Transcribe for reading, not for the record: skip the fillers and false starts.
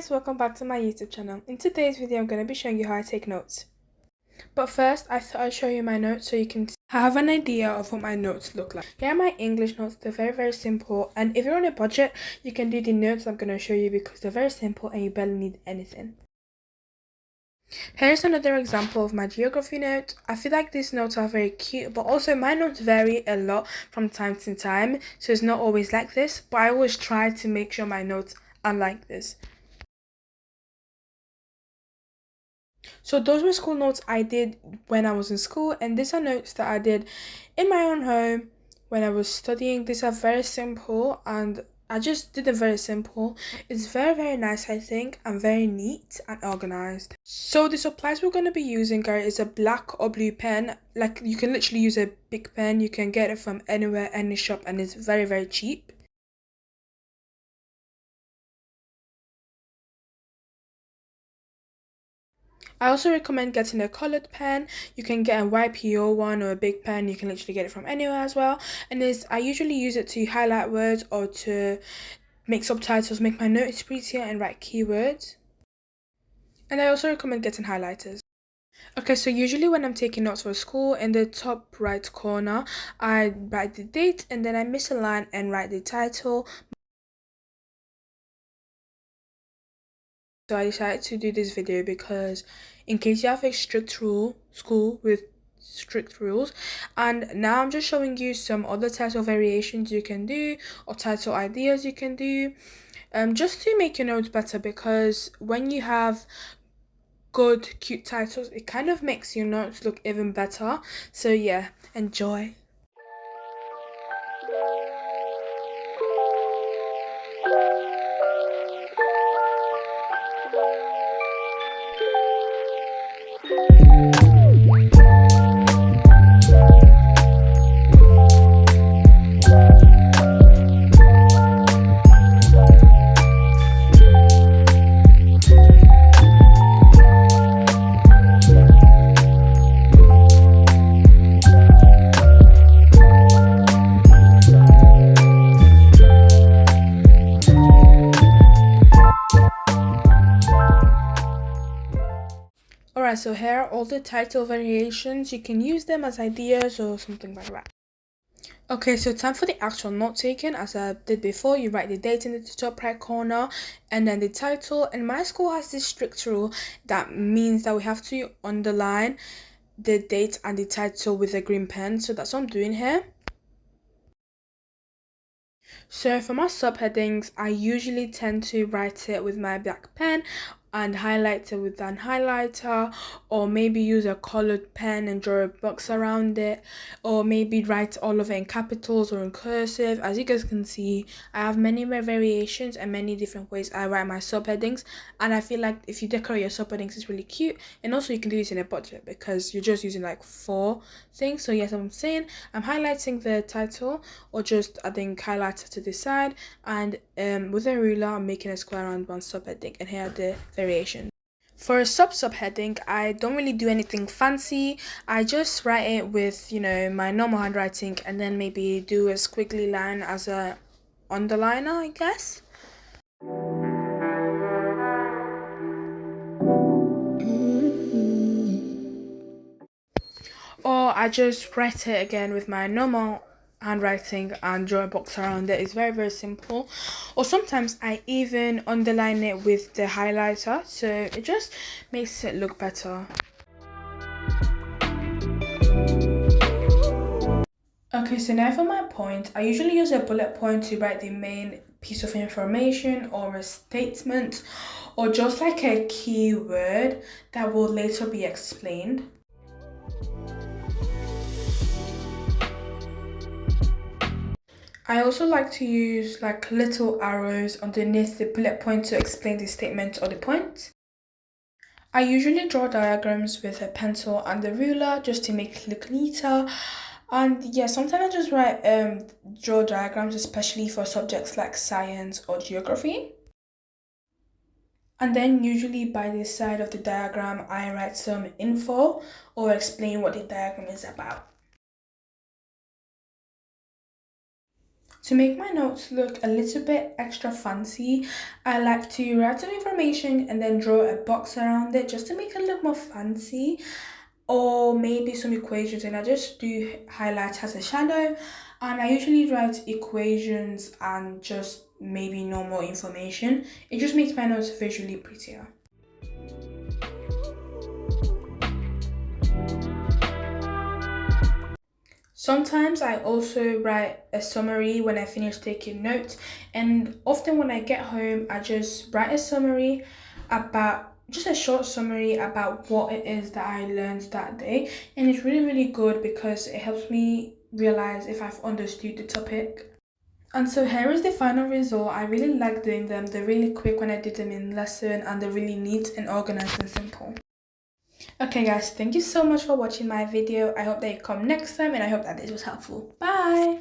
guys, welcome back to my YouTube channel. In today's video, I'm going to be showing you how I take notes. But first, I thought I'd show you my notes so you can have an idea of what my notes look like. Here are my English notes. They're very simple, and if you're on a budget, you can do the notes I'm going to show you because they're very simple and you barely need anything. Here's another example of my geography note. I feel like these notes are very cute, but also my notes vary a lot from time to time, so it's not always like this, but I always try to make sure my notes are like this. So those were school notes I did when I was in school, and these are notes that I did in my own home when I was studying. These are very simple, and I just did them very simple. It's very nice, I think, and very neat and organized. So the supplies we're going to be using, guys, is a black or blue pen. Like, you can literally use a big pen. You can get it from anywhere, any shop, and it's very cheap. I also recommend getting a colored pen. You can get a YPO one or a big pen. You can literally get it from anywhere as well. And I usually use it to highlight words or to make subtitles, make my notes prettier, and write keywords. And I also recommend getting highlighters. Okay, so usually when I'm taking notes for school, in the top right corner, I write the date and then I miss a line and write the title. So I decided to do this video because in case you have a school with strict rules, and now I'm just showing you some other title variations you can do or title ideas you can do, just to make your notes better, because when you have good cute titles, it kind of makes your notes look even better. So yeah, enjoy. Alright, so here are all the title variations. You can use them as ideas or something like that. Okay, so time for the actual note taking. As I did before, you write the date in the top right corner and then the title. And my school has this strict rule that means that we have to underline the date and the title with a green pen. So that's what I'm doing here. So for my subheadings, I usually tend to write it with my black pen and highlight it with an highlighter, or maybe use a colored pen and draw a box around it, or maybe write all of it in capitals or in cursive. As you guys can see, I have many more variations and many different ways I write my subheadings, and I feel like if you decorate your subheadings, it's really cute. And also you can do this in a budget because you're just using like 4 things. So yes, I'm saying I'm highlighting the title, or just adding highlighter to the side, and with a ruler I'm making a square around one subheading, and here are the variations. For a subheading, I don't really do anything fancy. I just write it with, my normal handwriting, and then maybe do a squiggly line as a underliner, I guess. Or I just write it again with my normal handwriting and draw a box around it. It's very simple. Or sometimes I even underline it with the highlighter, so it just makes it look better. Okay, so now for my point, I usually use a bullet point to write the main piece of information or a statement, or just like a keyword that will later be explained. I also like to use like little arrows underneath the bullet point to explain the statement or the point. I usually draw diagrams with a pencil and a ruler just to make it look neater. And yeah, sometimes I just draw diagrams, especially for subjects like science or geography. And then usually by the side of the diagram, I write some info or explain what the diagram is about. To make my notes look a little bit extra fancy, I like to write some information and then draw a box around it just to make it look more fancy, or maybe some equations, and I just do highlight as a shadow. And I usually write equations and just maybe normal information. It just makes my notes visually prettier. Sometimes I also write a summary when I finish taking notes, and often when I get home, I just write a summary about just a short summary about what it is that I learned that day. And it's really, really good because it helps me realize if I've understood the topic. And so here is the final result. I really like doing them. They're really quick when I did them in lesson, and they're really neat and organized and simple. Okay guys, thank you so much for watching my video. I hope that you come next time, and I hope that this was helpful. Bye!